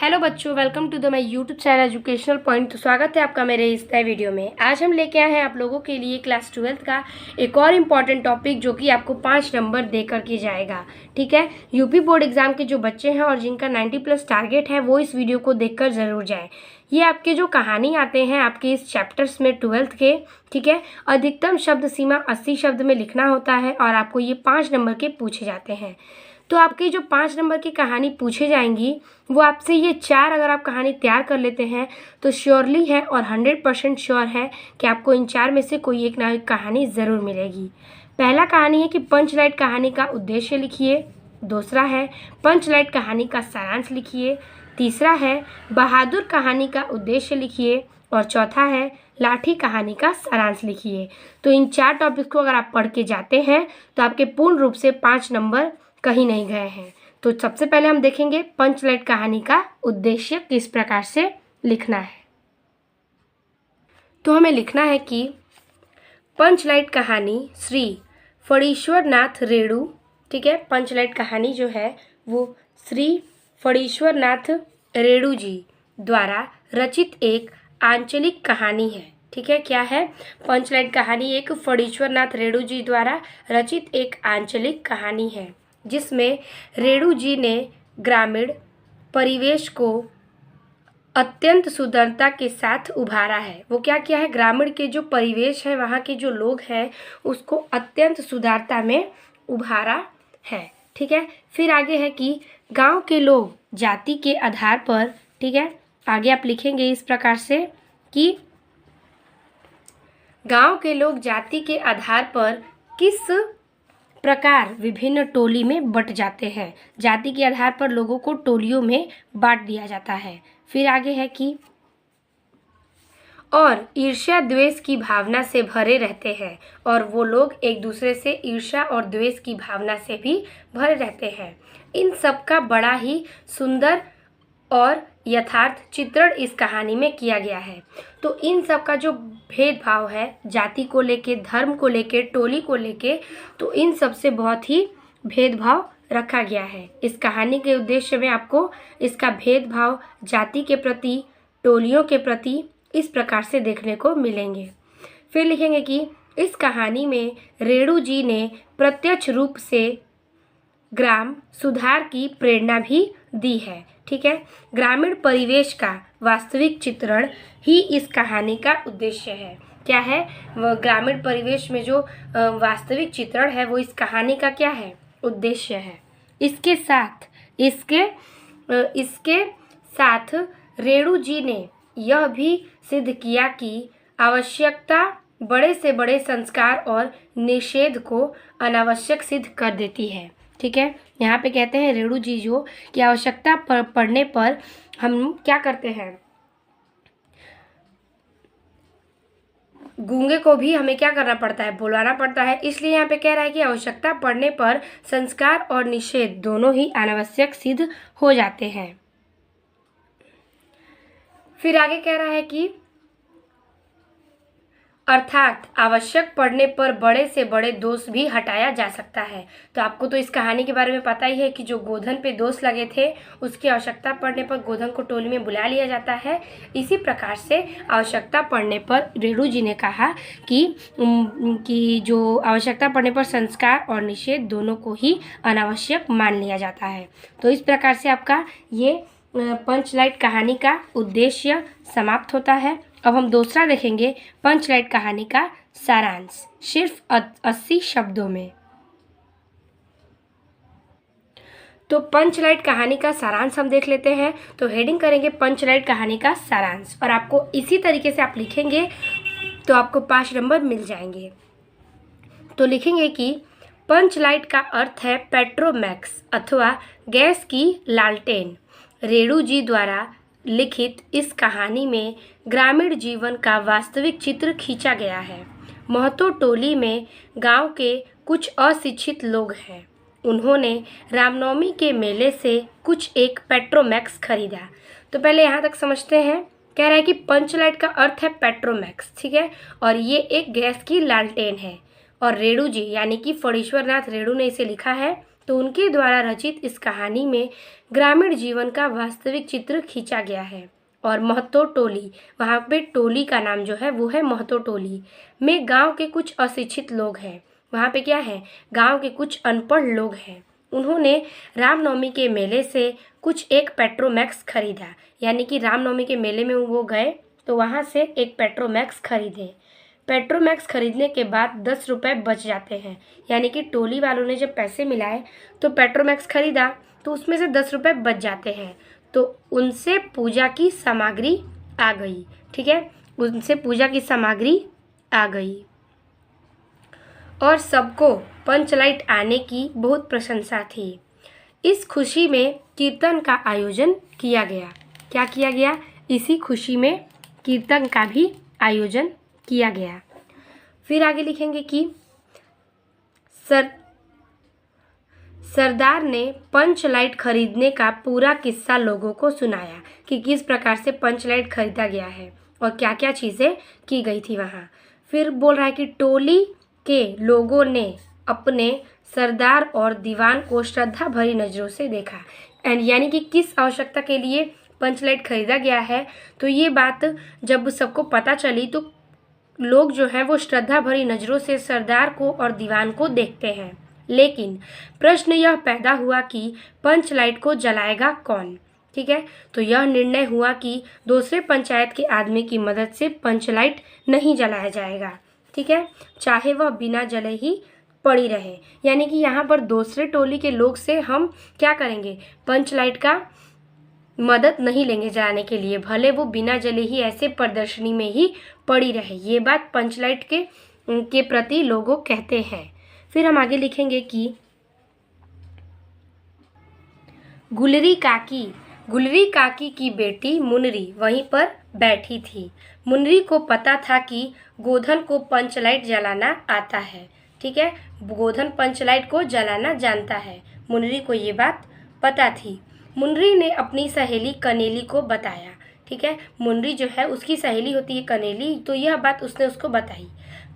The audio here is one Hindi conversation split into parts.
हेलो बच्चों, welcome to the my YouTube channel educational point. तो स्वागत है आपका मेरे इस नए वीडियो में। आज हम लेके आए हैं आप लोगों के लिए क्लास 12th का एक और इम्पॉर्टेंट टॉपिक जो कि आपको 5 नंबर दे करके जाएगा। ठीक है, यूपी बोर्ड एग्जाम के जो बच्चे हैं और जिनका 90+ टारगेट है वो इस वीडियो को देखकर ज़रूर जाएँ। ये आपके जो कहानी आते हैं आपके इस चैप्टर्स में 12th के, ठीक है, अधिकतम शब्द सीमा 80 शब्द में लिखना होता है और आपको ये 5 नंबर के पूछे जाते हैं। तो आपकी जो 5 नंबर की कहानी पूछे जाएंगी वो आपसे ये 4 अगर आप कहानी तैयार कर लेते हैं तो श्योरली है और 100% श्योर है कि आपको इन 4 में से कोई एक ना एक कहानी ज़रूर मिलेगी। पहला कहानी है कि पंचलाइट कहानी का उद्देश्य लिखिए। दूसरा है पंचलाइट कहानी का सारांश लिखिए। तीसरा है बहादुर कहानी का उद्देश्य लिखिए और चौथा है लाठी कहानी का सारांश लिखिए। तो इन 4 टॉपिक को अगर आप पढ़ के जाते हैं तो आपके पूर्ण रूप से 5 नंबर कहीं नहीं गए हैं। तो सबसे पहले हम देखेंगे पंचलाइट कहानी का उद्देश्य किस प्रकार से लिखना है। तो हमें लिखना है कि पंचलाइट कहानी श्री फणीश्वर नाथ रेणु, ठीक है, पंचलाइट कहानी जो है वो श्री फणीश्वर नाथ रेणु जी द्वारा रचित एक आंचलिक कहानी है। ठीक है, क्या है? पंचलाइट कहानी एक फणीश्वर नाथ रेणु जी द्वारा रचित एक आंचलिक कहानी है जिसमें रेणु जी ने ग्रामीण परिवेश को अत्यंत सुंदरता के साथ उभारा है। वो क्या किया है? ग्रामीण के जो परिवेश है, वहाँ के जो लोग हैं, उसको अत्यंत सुंदरता में उभारा है। ठीक है, फिर आगे है कि गांव के लोग जाति के आधार पर, ठीक है, आगे आप लिखेंगे इस प्रकार से कि गांव के लोग जाति के आधार पर किस प्रकार विभिन्न टोली में बट जाते हैं। जाति के आधार पर लोगों को टोलियों में बांट दिया जाता है। फिर आगे है कि और ईर्ष्या द्वेष की भावना से भरे रहते हैं और वो लोग एक दूसरे से ईर्ष्या और द्वेष की भावना से भी भरे रहते हैं। इन सब का बड़ा ही सुंदर और यथार्थ चित्रण इस कहानी में किया गया है। तो इन सब का जो भेदभाव है जाति को लेके, धर्म को लेके, टोली को लेके, तो इन सब से बहुत ही भेदभाव रखा गया है। इस कहानी के उद्देश्य में आपको इसका भेदभाव जाति के प्रति, टोलियों के प्रति इस प्रकार से देखने को मिलेंगे। फिर लिखेंगे कि इस कहानी में रेणु जी ने प्रत्यक्ष रूप से ग्राम सुधार की प्रेरणा भी दी है। ठीक है, ग्रामीण परिवेश का वास्तविक चित्रण ही इस कहानी का उद्देश्य है। क्या है? वह ग्रामीण परिवेश में जो वास्तविक चित्रण है वो इस कहानी का क्या है? उद्देश्य है। इसके साथ रेणु जी ने यह भी सिद्ध किया कि आवश्यकता बड़े से बड़े संस्कार और निषेध को अनावश्यक सिद्ध कर देती है। ठीक है, यहाँ पे कहते हैं रेणु जी जो कि आवश्यकता पड़ने पर हम क्या करते हैं, गूंगे को भी हमें क्या करना पड़ता है? बुलाना पड़ता है। इसलिए यहाँ पे कह रहा है कि आवश्यकता पड़ने पर संस्कार और निषेध दोनों ही अनावश्यक सिद्ध हो जाते हैं। फिर आगे कह रहा है कि अर्थात आवश्यक पड़ने पर बड़े से बड़े दोष भी हटाया जा सकता है। तो आपको तो इस कहानी के बारे में पता ही है कि जो गोधन पे दोष लगे थे उसकी आवश्यकता पड़ने पर गोधन को टोली में बुला लिया जाता है। इसी प्रकार से आवश्यकता पड़ने पर रेणु जी ने कहा कि जो आवश्यकता पड़ने पर संस्कार और निषेध दोनों को ही अनावश्यक मान लिया जाता है। तो इस प्रकार से आपका ये पंचलाइट कहानी का उद्देश्य समाप्त होता है। अब हम दूसरा देखेंगे पंचलाइट कहानी का सारांश सिर्फ 80 शब्दों में। तो पंचलाइट कहानी का सारांश हम देख लेते हैं। तो हेडिंग करेंगे पंचलाइट कहानी का सारांश और आपको इसी तरीके से आप लिखेंगे तो आपको 5 नंबर मिल जाएंगे। तो लिखेंगे कि पंचलाइट का अर्थ है पेट्रोमैक्स अथवा गैस की लालटेन। रेणु जी द्वारा लिखित इस कहानी में ग्रामीण जीवन का वास्तविक चित्र खींचा गया है। महतो टोली में गांव के कुछ अशिक्षित लोग हैं। उन्होंने रामनवमी के मेले से कुछ एक पेट्रोमैक्स खरीदा। तो पहले यहाँ तक समझते हैं। कह रहा है कि पंचलाइट का अर्थ है पेट्रोमैक्स, ठीक है, और ये एक गैस की लालटेन है। और रेणु जी यानी कि फणीश्वर नाथ रेणु ने इसे लिखा है तो उनके द्वारा रचित इस कहानी में ग्रामीण जीवन का वास्तविक चित्र खींचा गया है। और महतो टोली, वहाँ पे टोली का नाम जो है वो है महतो टोली में गांव के कुछ अशिक्षित लोग हैं। वहाँ पे क्या है, गांव के कुछ अनपढ़ लोग हैं। उन्होंने रामनवमी के मेले से कुछ एक पेट्रोमैक्स खरीदा, यानी कि रामनवमी के मेले में वो गए तो वहाँ से एक पेट्रोमैक्स खरीदे। पेट्रोमैक्स खरीदने के बाद 10 रुपये बच जाते हैं, यानी कि टोली वालों ने जब पैसे मिलाए तो पेट्रोमैक्स खरीदा तो उसमें से 10 रुपये बच जाते हैं। तो उनसे पूजा की सामग्री आ गई। ठीक है, उनसे पूजा की सामग्री आ गई और सबको पंचलाइट आने की बहुत प्रशंसा थी। इस खुशी में कीर्तन का आयोजन किया गया। क्या किया गया? इसी खुशी में कीर्तन का भी आयोजन किया गया। फिर आगे लिखेंगे कि सरदार ने पंचलाइट खरीदने का पूरा किस्सा लोगों को सुनाया कि किस प्रकार से पंचलाइट खरीदा गया है और क्या क्या चीज़ें की गई थी वहाँ। फिर बोल रहा है कि टोली के लोगों ने अपने सरदार और दीवान को श्रद्धा भरी नज़रों से देखा। यानी कि किस आवश्यकता के लिए पंचलाइट खरीदा गया है, तो ये बात जब सबको पता चली तो लोग जो हैं वो श्रद्धा भरी नज़रों से सरदार को और दीवान को देखते हैं। लेकिन प्रश्न यह पैदा हुआ कि पंचलाइट को जलाएगा कौन। ठीक है, तो यह निर्णय हुआ कि दूसरे पंचायत के आदमी की मदद से पंचलाइट नहीं जलाया जाएगा। ठीक है, चाहे वह बिना जले ही पड़ी रहे। यानी कि यहाँ पर दूसरे टोली के लोग से हम क्या करेंगे, पंचलाइट का मदद नहीं लेंगे जलाने के लिए, भले वो बिना जले ही ऐसे प्रदर्शनी में ही पड़ी रहे। ये बात पंचलाइट के प्रति लोगों कहते हैं। फिर हम आगे लिखेंगे कि गुलरी काकी की बेटी मुनरी वहीं पर बैठी थी। मुनरी को पता था कि गोधन को पंचलाइट जलाना आता है। ठीक है, गोधन पंचलाइट को जलाना जानता है। मुनरी को ये बात पता थी। मुनरी ने अपनी सहेली कनेली को बताया। ठीक है, मुनरी जो है उसकी सहेली होती है कनेली, तो यह बात उसने उसको बताई।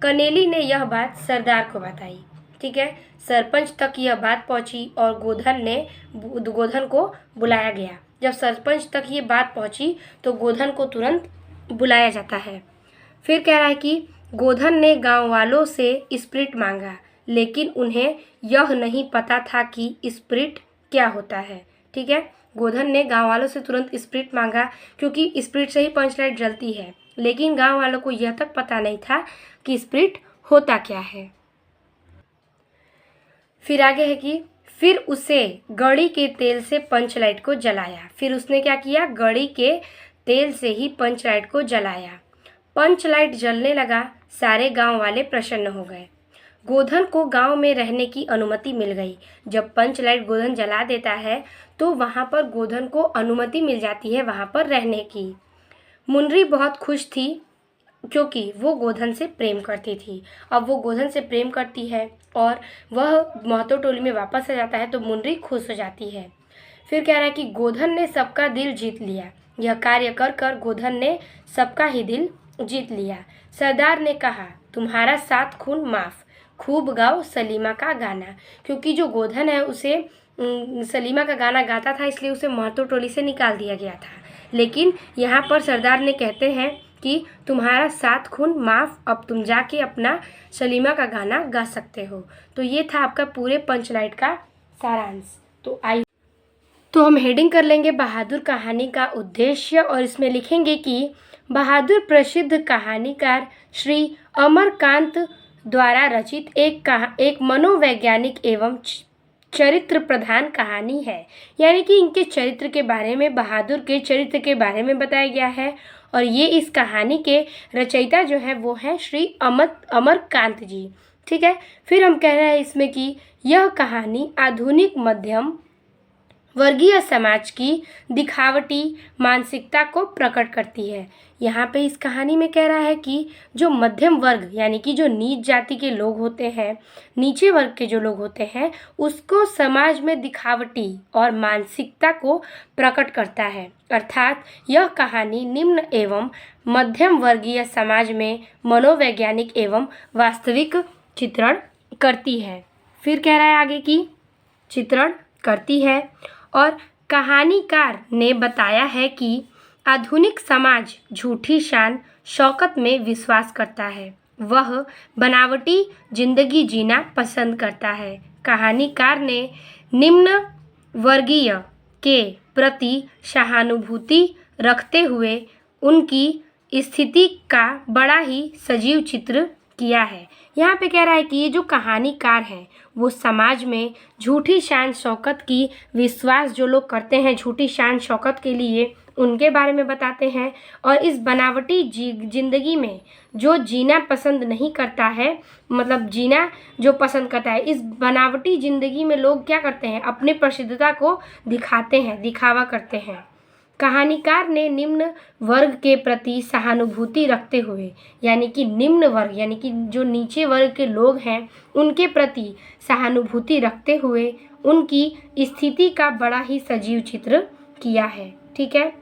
कनेली ने यह बात सरदार को बताई। ठीक है, सरपंच तक यह बात पहुंची और गोधन को बुलाया गया। जब सरपंच तक ये बात पहुंची तो गोधन को तुरंत बुलाया जाता है। फिर कह रहा है कि गोधन ने गांव वालों से स्प्रिट मांगा, लेकिन उन्हें यह नहीं पता था कि स्प्रिट क्या होता है। ठीक है, गोधन ने गांव वालों से तुरंत स्प्रिट मांगा क्योंकि स्प्रिट से ही पंचलाइट जलती है, लेकिन गांव वालों को यह तक पता नहीं था कि स्प्रिट होता क्या है। फिर आगे है कि फिर उसे गड़ी के तेल से पंचलाइट को जलाया। फिर उसने क्या किया, गड़ी के तेल से ही पंचलाइट को जलाया। पंचलाइट जलने लगा। सारे गांव वाले प्रसन्न हो गए। गोधन को गांव में रहने की अनुमति मिल गई। जब पंचलाइट गोधन जला देता है तो वहां पर गोधन को अनुमति मिल जाती है वहां पर रहने की। मुनरी बहुत खुश थी क्योंकि वो गोधन से प्रेम करती थी। अब वो गोधन से प्रेम करती है और वह महतो टोली में वापस आ जाता है तो मुनरी खुश हो जाती है। फिर कह रहा है कि गोधन ने सबका दिल जीत लिया। यह कार्य कर कर गोधन ने सबका ही दिल जीत लिया। सरदार ने कहा, तुम्हारा 7 खून माफ, खूब गाओ सलीमा का गाना। क्योंकि जो गोधन है उसे सलीमा का गाना गाता था, इसलिए उसे महतो टोली से निकाल दिया गया था। लेकिन यहाँ पर सरदार ने कहते हैं कि तुम्हारा 7 खून माफ, अब तुम जाके अपना सलीमा का गाना गा सकते हो। तो ये था आपका पूरे पंचलाइट का सारांश। तो हम हेडिंग कर लेंगे बहादुर कहानी का उद्देश्य, और इसमें लिखेंगे कि बहादुर प्रसिद्ध कहानीकार श्री अमरकांत द्वारा रचित एक मनोवैज्ञानिक एवं चरित्र प्रधान कहानी है। यानी कि इनके चरित्र के बारे में, बहादुर के चरित्र के बारे में बताया गया है। और ये इस कहानी के रचयिता जो है वो है श्री अमरकांत जी। ठीक है, फिर हम कह रहे हैं इसमें कि यह कहानी आधुनिक मध्यम वर्गीय समाज की दिखावटी मानसिकता को प्रकट करती है। यहाँ पे इस कहानी में कह रहा है कि जो मध्यम वर्ग यानी कि जो नीच जाति के लोग होते हैं, नीचे वर्ग के जो लोग होते हैं, उसको समाज में दिखावटी और मानसिकता को प्रकट करता है। अर्थात यह कहानी निम्न एवं मध्यम वर्गीय समाज में मनोवैज्ञानिक एवं वास्तविक चित्रण करती है। फिर कह रहा है आगे कि चित्रण करती है। और कहानीकार ने बताया है कि आधुनिक समाज झूठी शान शौकत में विश्वास करता है, वह बनावटी जिंदगी जीना पसंद करता है। कहानीकार ने निम्न वर्गीय के प्रति सहानुभूति रखते हुए उनकी स्थिति का बड़ा ही सजीव चित्र किया है। यहाँ पे कह रहा है कि ये जो कहानीकार हैं वो समाज में झूठी शान शौकत की विश्वास जो लोग करते हैं झूठी शान शौकत के लिए उनके बारे में बताते हैं। और इस बनावटी जिंदगी में जो जीना पसंद नहीं करता है, मतलब जीना जो पसंद करता है, इस बनावटी ज़िंदगी में लोग क्या करते हैं, अपनी प्रसिद्धता को दिखाते हैं, दिखावा करते हैं। कहानीकार ने निम्न वर्ग के प्रति सहानुभूति रखते हुए, यानी कि निम्न वर्ग यानी कि जो नीचे वर्ग के लोग हैं उनके प्रति सहानुभूति रखते हुए उनकी स्थिति का बड़ा ही सजीव चित्र किया है। ठीक है।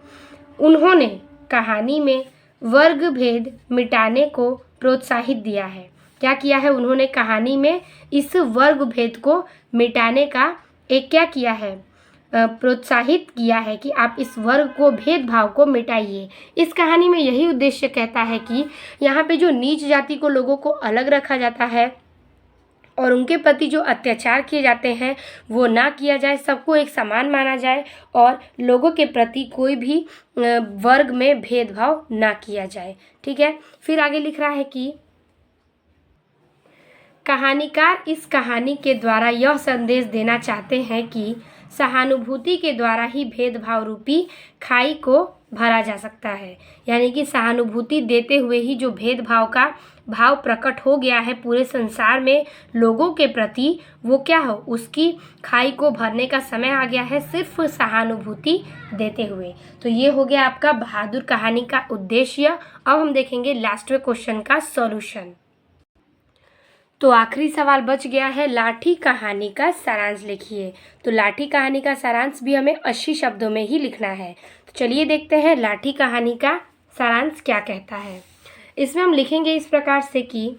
उन्होंने कहानी में वर्ग भेद मिटाने को प्रोत्साहित दिया है। क्या किया है उन्होंने कहानी में, इस वर्ग भेद को मिटाने का एक क्या किया है, प्रोत्साहित किया है कि आप इस वर्ग को, भेदभाव को मिटाइए। इस कहानी में यही उद्देश्य कहता है कि यहाँ पे जो नीच जाति को लोगों को अलग रखा जाता है और उनके प्रति जो अत्याचार किए जाते हैं वो ना किया जाए, सबको एक समान माना जाए और लोगों के प्रति कोई भी वर्ग में भेदभाव ना किया जाए। ठीक है। फिर आगे लिख रहा है कि कहानीकार इस कहानी के द्वारा यह संदेश देना चाहते हैं कि सहानुभूति के द्वारा ही भेदभाव रूपी खाई को भरा जा सकता है। यानी कि सहानुभूति देते हुए ही जो भेदभाव का भाव प्रकट हो गया है पूरे संसार में लोगों के प्रति, वो क्या हो, उसकी खाई को भरने का समय आ गया है सिर्फ सहानुभूति देते हुए। तो ये हो गया आपका बहादुर कहानी का उद्देश्य। अब हम देखेंगे लास्ट में क्वेश्चन का सॉल्यूशन। तो आखिरी सवाल बच गया है, लाठी कहानी का सारांश लिखिए। तो लाठी कहानी का सारांश भी हमें 80 शब्दों में ही लिखना है। तो चलिए देखते हैं लाठी कहानी का सारांश क्या कहता है। इसमें हम लिखेंगे इस प्रकार से कि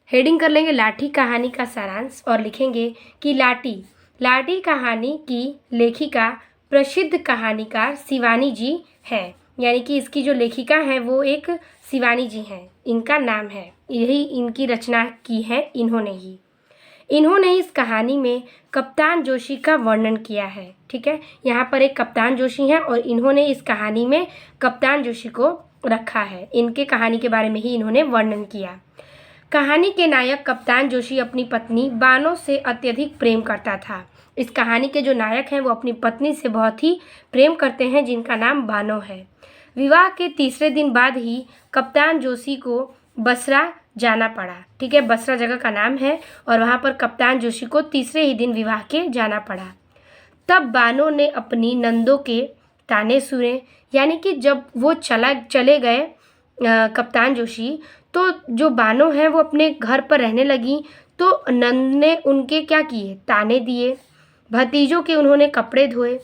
हेडिंग कर लेंगे लाठी कहानी का सारांश और लिखेंगे कि लाठी कहानी की लेखिका प्रसिद्ध कहानीकार शिवानी जी हैं। यानी कि इसकी जो लेखिका है वो एक शिवानी जी हैं, इनका नाम है, यही इनकी रचना की है इन्होंने इस कहानी में कप्तान जोशी का वर्णन किया है। ठीक है। यहाँ पर एक कप्तान जोशी हैं और इन्होंने इस कहानी में कप्तान जोशी को रखा है, इनके कहानी के बारे में ही इन्होंने वर्णन किया। कहानी के नायक कप्तान जोशी अपनी पत्नी बानो से अत्यधिक प्रेम करता था। इस कहानी के जो नायक हैं वो अपनी पत्नी से बहुत ही प्रेम करते हैं जिनका नाम बानो है। विवाह के तीसरे दिन बाद ही कप्तान जोशी को बसरा जाना पड़ा। ठीक है, बसरा जगह का नाम है और वहाँ पर कप्तान जोशी को तीसरे ही दिन विवाह के जाना पड़ा। तब बानो ने अपनी नंदों के ताने सुने, यानी कि जब वो चले गए कप्तान जोशी, तो जो बानो हैं वो अपने घर पर रहने लगी, तो नंद ने उनके क्या किए, ताने दिए। भतीजों के उन्होंने कपड़े धोए,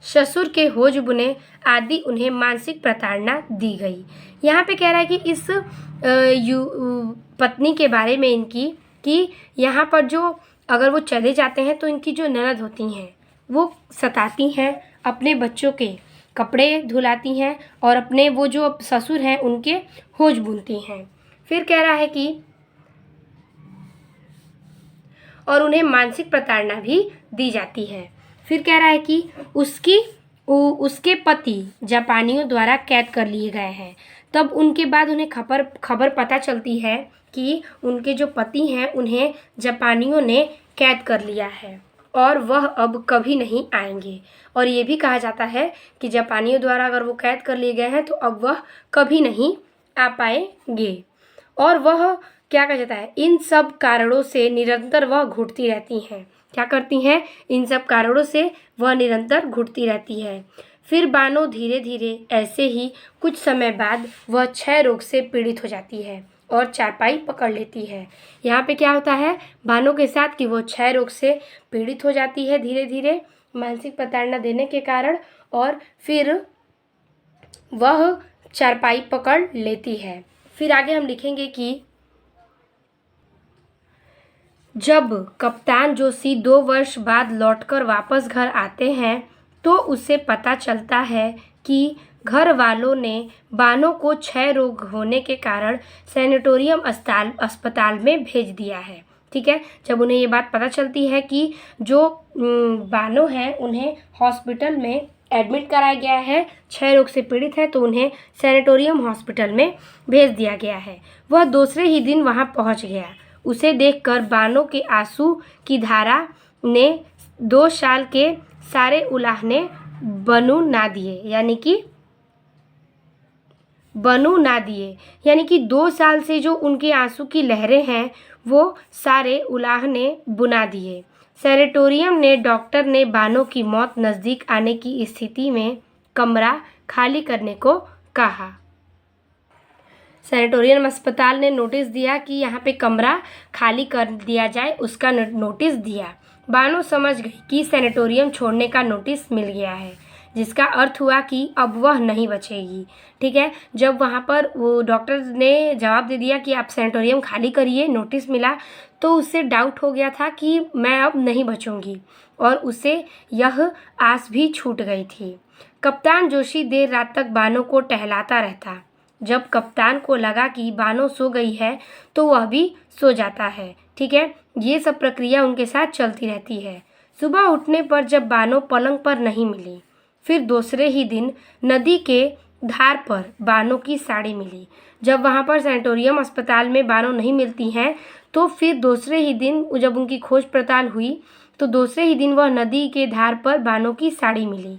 ससुर के होज बुने आदि उन्हें मानसिक प्रताड़ना दी गई। यहाँ पे कह रहा है कि इस पत्नी के बारे में इनकी, कि यहाँ पर जो अगर वो चले जाते हैं तो इनकी जो ननद होती हैं वो सताती हैं, अपने बच्चों के कपड़े धुलाती हैं और अपने वो जो ससुर हैं उनके होज बुनती हैं। फिर कह रहा है कि और उन्हें मानसिक प्रताड़ना भी दी जाती है। फिर कह रहा है कि उसके पति जापानियों द्वारा कैद कर लिए गए हैं। तब उनके बाद उन्हें खबर पता चलती है कि उनके जो पति हैं उन्हें जापानियों ने कैद कर लिया है और वह अब कभी नहीं आएंगे। और ये भी कहा जाता है कि जापानियों द्वारा अगर वो कैद कर लिए गए हैं तो अब वह कभी नहीं आ पाएंगे। और वह क्या कहा जाता है, इन सब कारणों से निरंतर वह घुटती रहती हैं। क्या करती हैं, इन सब कारणों से वह निरंतर घुटती रहती है। फिर बानो धीरे धीरे ऐसे ही कुछ समय बाद वह क्षय रोग से पीड़ित हो जाती है और चारपाई पकड़ लेती है। यहाँ पे क्या होता है बानो के साथ कि वो क्षय रोग से पीड़ित हो जाती है धीरे धीरे मानसिक प्रताड़ना देने के कारण, और फिर वह चारपाई पकड़ लेती है। फिर आगे हम लिखेंगे कि जब कप्तान जोशी 2 वर्ष बाद लौटकर वापस घर आते हैं तो उसे पता चलता है कि घर वालों ने बानो को क्षय रोग होने के कारण सैनिटोरियम अस्पताल में भेज दिया है। ठीक है, जब उन्हें ये बात पता चलती है कि जो बानो है उन्हें हॉस्पिटल में एडमिट कराया गया है, क्षय रोग से पीड़ित है, तो उन्हें सैनिटोरियम हॉस्पिटल में भेज दिया गया है। वह दूसरे ही दिन वहां पहुंच गया। उसे देखकर बानो के आंसू की धारा ने 2 साल के सारे उलाहने बनू ना दिए, यानी कि 2 साल से जो उनके आंसू की लहरें हैं वो सारे उलाहने बुना दिए। सैनिटोरियम ने डॉक्टर ने बानो की मौत नज़दीक आने की स्थिति में कमरा खाली करने को कहा। सैनिटोरियम अस्पताल ने नोटिस दिया कि यहाँ पे कमरा खाली कर दिया जाए, उसका नोटिस दिया। बानो समझ गई कि सैनिटोरियम छोड़ने का नोटिस मिल गया है, जिसका अर्थ हुआ कि अब वह नहीं बचेगी। ठीक है, जब वहाँ पर वो डॉक्टर ने जवाब दे दिया कि आप सैनिटोरियम खाली करिए, नोटिस मिला, तो उससे डाउट हो गया था कि मैं अब नहीं बचूंगी, और उसे यह आस भी छूट गई थी। कप्तान जोशी देर रात तक बानो को टहलाता रहता। जब कप्तान को लगा कि बानो सो गई है तो वह भी सो जाता है। ठीक है, ये सब प्रक्रिया उनके साथ चलती रहती है। सुबह उठने पर जब बानो पलंग पर नहीं मिली, फिर दूसरे ही दिन नदी के धार पर बानो की साड़ी मिली। जब वहाँ पर सैनिटोरियम अस्पताल में बानो नहीं मिलती हैं तो फिर दूसरे ही दिन जब उनकी खोज पड़ताल हुई तो दूसरे ही दिन वह नदी के धार पर बानो की साड़ी मिली।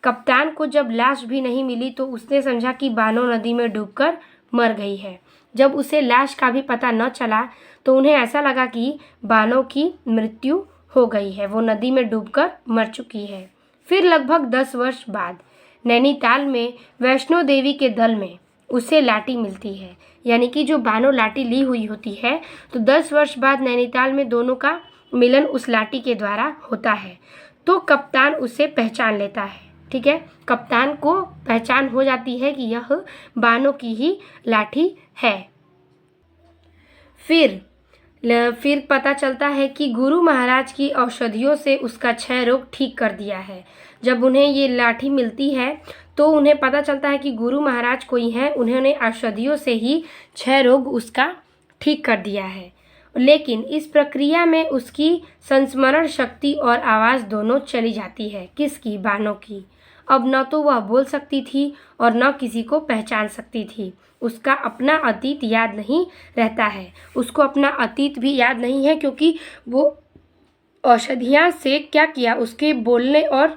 कप्तान को जब लाश भी नहीं मिली तो उसने समझा कि बानो नदी में डूबकर मर गई है। जब उसे लाश का भी पता न चला तो उन्हें ऐसा लगा कि बानो की मृत्यु हो गई है, वो नदी में डूबकर मर चुकी है। फिर लगभग 10 वर्ष बाद नैनीताल में वैष्णो देवी के दल में उसे लाठी मिलती है, यानी कि जो बानो लाठी ली हुई होती है तो 10 वर्ष बाद नैनीताल में दोनों का मिलन उस लाठी के द्वारा होता है। तो कप्तान उसे पहचान लेता है। ठीक है, कप्तान को पहचान हो जाती है कि यह बानो की ही लाठी है। फिर पता चलता है कि गुरु महाराज की औषधियों से उसका क्षय रोग ठीक कर दिया है। जब उन्हें ये लाठी मिलती है तो उन्हें पता चलता है कि गुरु महाराज कोई हैं, उन्होंने औषधियों से ही क्षय रोग उसका ठीक कर दिया है। लेकिन इस प्रक्रिया में उसकी संस्मरण शक्ति और आवाज़ दोनों चली जाती है। किसकी? बानो की। अब न तो वह बोल सकती थी और न किसी को पहचान सकती थी। उसका अपना अतीत याद नहीं रहता है, उसको अपना अतीत भी याद नहीं है, क्योंकि वो औषधियाँ से क्या किया, उसके बोलने और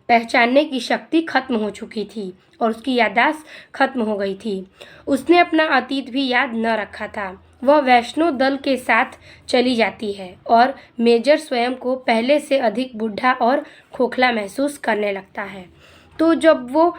पहचानने की शक्ति खत्म हो चुकी थी और उसकी याददाश्त खत्म हो गई थी। उसने अपना अतीत भी याद न रखा था। वह वैष्णो दल के साथ चली जाती है और मेजर स्वयं को पहले से अधिक बूढ़ा और खोखला महसूस करने लगता है। तो जब वो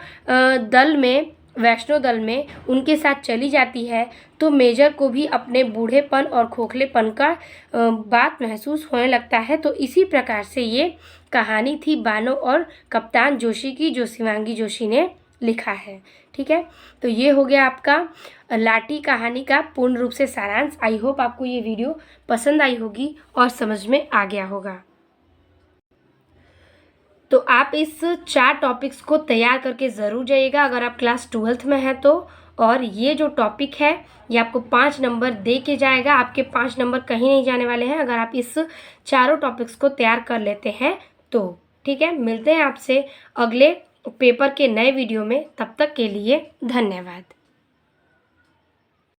वैष्णो दल में उनके साथ चली जाती है तो मेजर को भी अपने बूढ़ेपन और खोखलेपन का बात महसूस होने लगता है। तो इसी प्रकार से ये कहानी थी बानो और कप्तान जोशी की, जो शिवांगी जोशी ने लिखा है। ठीक है, तो ये हो गया आपका लाठी कहानी का पूर्ण रूप से सारांश। आई होप आपको ये वीडियो पसंद आई होगी और समझ में आ गया होगा। तो आप इस 4 टॉपिक्स को तैयार करके ज़रूर जाइएगा अगर आप क्लास 12th में हैं तो। और ये जो टॉपिक है ये आपको 5 नंबर दे के जाएगा, आपके 5 नंबर कहीं नहीं जाने वाले हैं अगर आप इस चारों टॉपिक्स को तैयार कर लेते हैं तो। ठीक है, मिलते हैं आपसे अगले पेपर के नए वीडियो में, तब तक के लिए धन्यवाद।